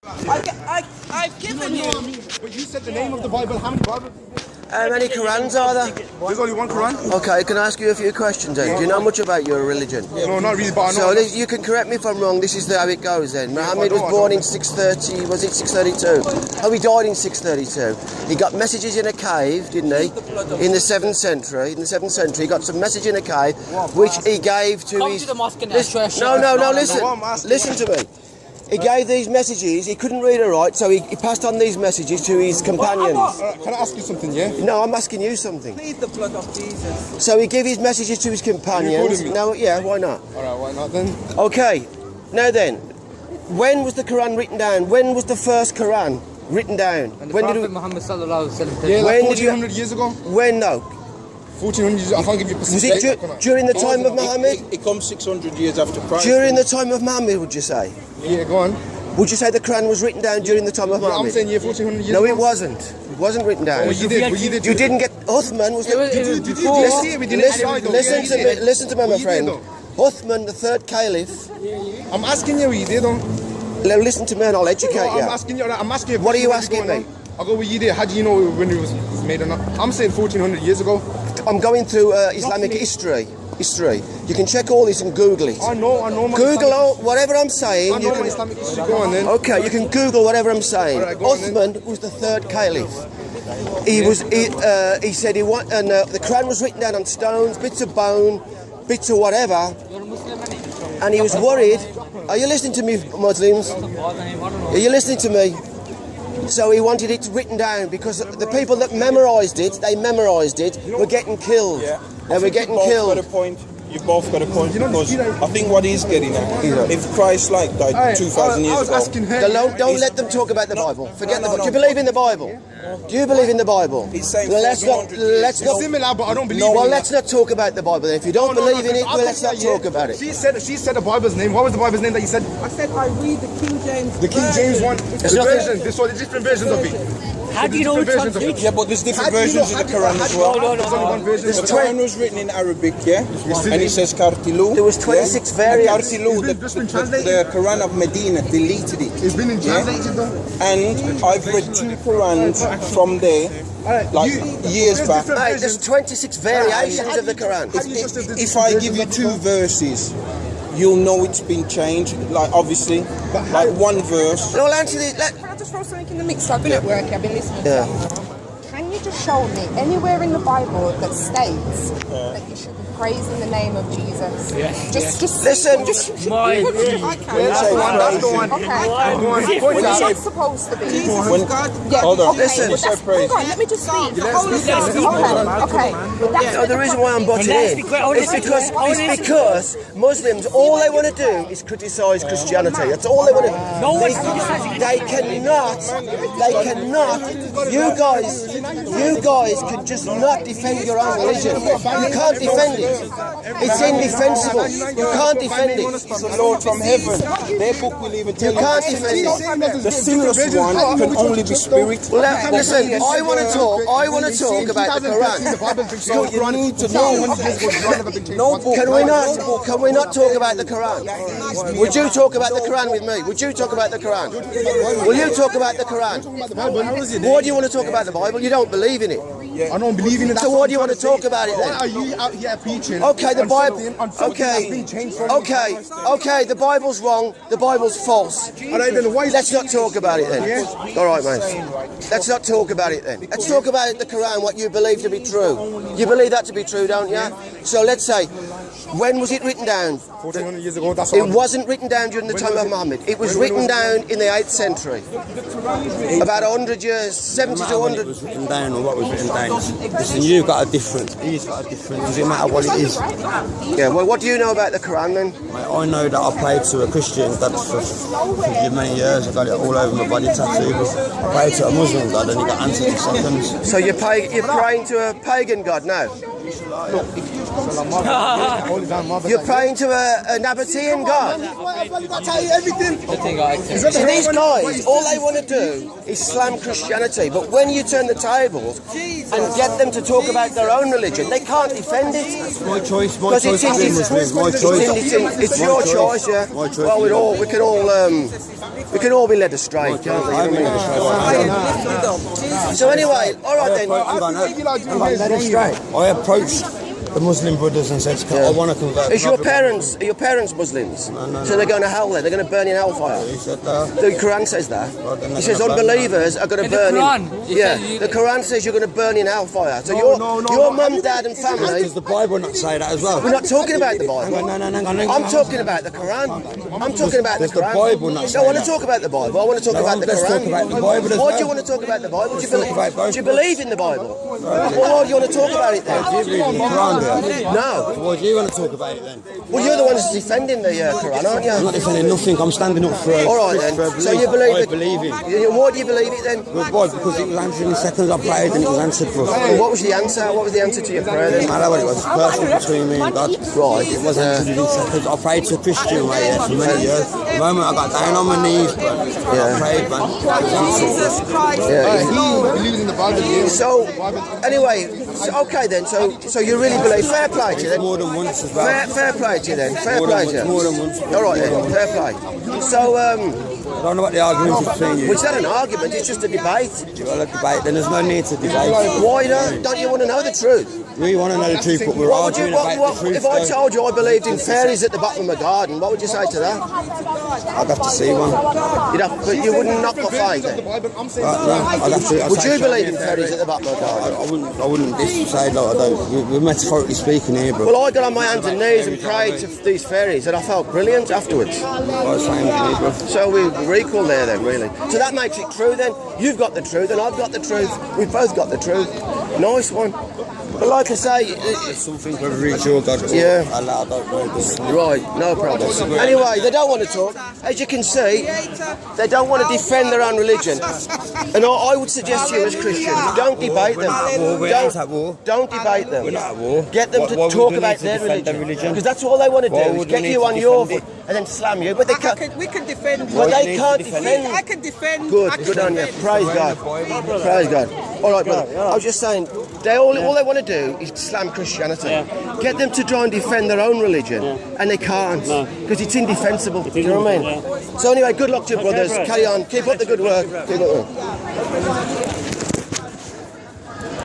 I've given you. But you said the name of the Bible. How many Bibles? How many Qurans are there? There's only one Quran. Okay, can I ask you a few questions then? Do you know much about your religion? No, not really, but I know. So you can correct me if I'm wrong, this is how it goes then. Muhammad was born in 630, was it 632? Oh, he died in 632. He got messages in a cave, didn't he? In the 7th century. In the 7th century, he got some message in a cave, which he gave to Come his... to the mosque and No, listen to me. He gave these messages, he couldn't read or write, so he passed on these messages to his companions. Can I ask you something, yeah? No, I'm asking you something. Plead the blood of Jesus. So he gave his messages to his companions. No, yeah, why not? Alright, why not then? Okay, now then, when was the Quran written down? When was the first Quran written down? And the when Prophet did Muhammad sallallahu alaihi wasallam. Yeah, like when did you... 1400 years ago? When, no? 1400 years, I can't give you Was it during the time of Muhammad? It comes 600 years after Christ. During the time of Muhammad, would you say? Yeah, go on. Would you say the Quran was written down during the time of Muhammad? I'm saying 1400 years No, ago. it wasn't. It wasn't written down. Oh, you did. You didn't get... Uthman was the... Listen to me, my friend. Uthman, the third caliph... I'm asking you what you did, though. Now listen to me and I'll educate you. I'm asking you. What are you asking me? I'll go with you there. How do you know when it was made or not? I'm saying 1400 years ago. I'm going through Islamic history. You can check all this and Google it. I know my Google all, whatever I'm saying. I know my Islamic history. Go on then. Okay, you can Google whatever I'm saying. Right, go on Uthman was the third caliph. He said the Quran was written down on stones, bits of bone, bits of whatever. And he was worried. Are you listening to me, Muslims? Are you listening to me? So he wanted it written down because the people that memorised it, were getting killed. Yeah. They were getting killed. You both got a point because I think what he's getting at, if Christ died 2,000 years ago. Don't let them talk about the Bible. Forget the Bible. Do you believe in the Bible? Do you believe in the Bible? He's saying let's not. Similar, but I don't believe in it. Well, let's not talk about the Bible. If you don't believe in it, well, let's not talk about it. She said the Bible's name. What was the Bible's name that you said? I said I read the King James. The King James one. The version. There's all the different versions of it. How do you know which one's which? Yeah, but there's different versions of the Quran as well. There's only one version. The Quran was written in Arabic, yeah? And it says Kartilu. There was 26 variants. Kartilu, the Quran of Medina deleted it. It's been translated though. And I've read 2 Qurans from there, years back. Hey, there's 26 variations of the Quran. If I give you 2 verses, you'll know it's been changed, obviously, one verse. No, I'll answer this. Can I just throw something in the mix? I've been at work, I've been listening to Yeah. Can you just show me anywhere in the Bible that states that you should be praising the name of Jesus? Just Listen. Okay. What is that supposed to be? Hold on. Listen. Hang on, let me just speak. Okay. No, the reason why I'm butting in is because Muslims, all they want to do is criticise Christianity. That's all they want to do. They cannot. You guys can just not defend your own religion. You can't defend it. It's indefensible. You can't defend it. The Lord from heaven, their book will even tell You can't defend it. the sinless one can only be spirit. Well, listen, I want to talk about the Quran. So you need to know. No book. Can we not talk about the Quran? Would you talk about the Quran with me? Would you talk about the Quran? Will you talk about the Quran? Why do you want to talk about the Bible? You don't believe in it. I don't believe in it. So why do you want to talk about it then? Why are you out here preaching? Okay, the Bible. Okay. Okay, the Bible's wrong. The Bible's false. Let's not talk about it then. All right, mate. Let's not talk about it then. Let's talk about the Quran, what you believe to be true. You believe that to be true, don't you? So let's say, when was it written down? 1400 years ago. That's It wasn't written down during the time of Muhammad. It was written down in the 8th century. About 100 years, 70 to 100. Was written down or what was written down. Listen, you've got a different. He's got a different. Does it matter what it is? Yeah. Well, what do you know about the Quran then? Mate, I know that I prayed to a Christian God for many years. I got it all over my body tattooed. I prayed to a Muslim God and he got answered in seconds. So you're praying to a pagan God now? You're praying to a Nabatean God. See, these guys, all they want to do is slam Christianity, but when you turn the tables and get them to talk about their own religion, they can't defend it. My choice. My Because choice. My choice. it's your choice, yeah. My choice. Well, we can all be led astray, can't we? I mean, So anyway, all right then. I approached the Muslim brothers and said, I want to convert. Are your parents Muslims? No. So they're going to hell there. They're going to burn in hellfire. He said, The Quran says that. then It they're says gonna burn unbelievers are going to burn Quran, in. Yeah, the Quran says you're going to burn in hellfire. So your mum, dad, and family. does the Bible not say that as well? We're not talking about the Bible. No. I'm talking about the Quran. I'm talking about the Does the Quran. Bible not I say don't want to that? talk about the Bible. I want to talk about the let's Quran. talk about the Bible as Why do you well. want to talk about the Bible? Do you talk about both. believe in the Bible? Well, why do you want to talk about it then? Do you believe in the Quran, do you? No. Why do you want to talk about it then? Well, you're the ones defending the Quran, aren't I'm you? not defending nothing. I'm standing up for a All right then. for a So you believe I it? believe it. Why do you believe it then? Well, why? Because it was answered in seconds. I prayed and it was answered for. Well, what was the answer? What was the answer to your prayer then? I don't know what it was. Personal between me and God. Right. It was answered in seconds. I prayed to a Christian right here for many years. The moment I got down on my knees, man, I prayed, man. Jesus Christ. He believes in the Bible. Yeah. So, anyway, okay then. So you really believe? Fair play to you then. More than once as well. Fair play to you then. Fair play to you. More than once. All right then. Fair play. So, I don't know what the argument is between you. well, it's not an argument. It's just a debate. You want to debate, then there's no need to debate. Why don't you want to know the truth? We want to know the truth, but we're What would you? arguing about the truth. If I though. told you I believed in fairies at the bottom of my garden, what would you say to that? I'd have to see one. But you wouldn't knock my faith then. I'm saying I'd have to. Would you believe in fairies at the bottom of my garden? I wouldn't say no. I don't. We're metaphorically speaking here, bro. Well, I got on my hands and knees and prayed to these fairies, and I felt brilliant afterwards. Same with me, bro. So we're equal there then, really. So that makes it true then. You've got the truth and I've got the truth. We've both got the truth. Nice one. But like I say, It's something whether it's your God or Yeah. Allah, I don't know. right, no problem. Anyway, they don't want to talk. As you can see, they don't want to defend their own religion. And I would suggest to you as Christians, don't debate them. We're not at war. Don't debate them. We're not at war. Get them Why to would talk we about need to their defend their religion. religion? Because that's all they want to Why do is would we get need you to on your defend foot and then slam you. But they can't. We can defend. But they need to can't defend defend. I can defend. Good on you. Praise God. Praise God. All right, brother. I was just saying, all they want to do is slam Christianity. Get them to try and defend their own religion, and they can't because it's indefensible. Do you know what I mean? So anyway, good luck to you, brothers. Carry on. Keep up the good work. Keep up the work.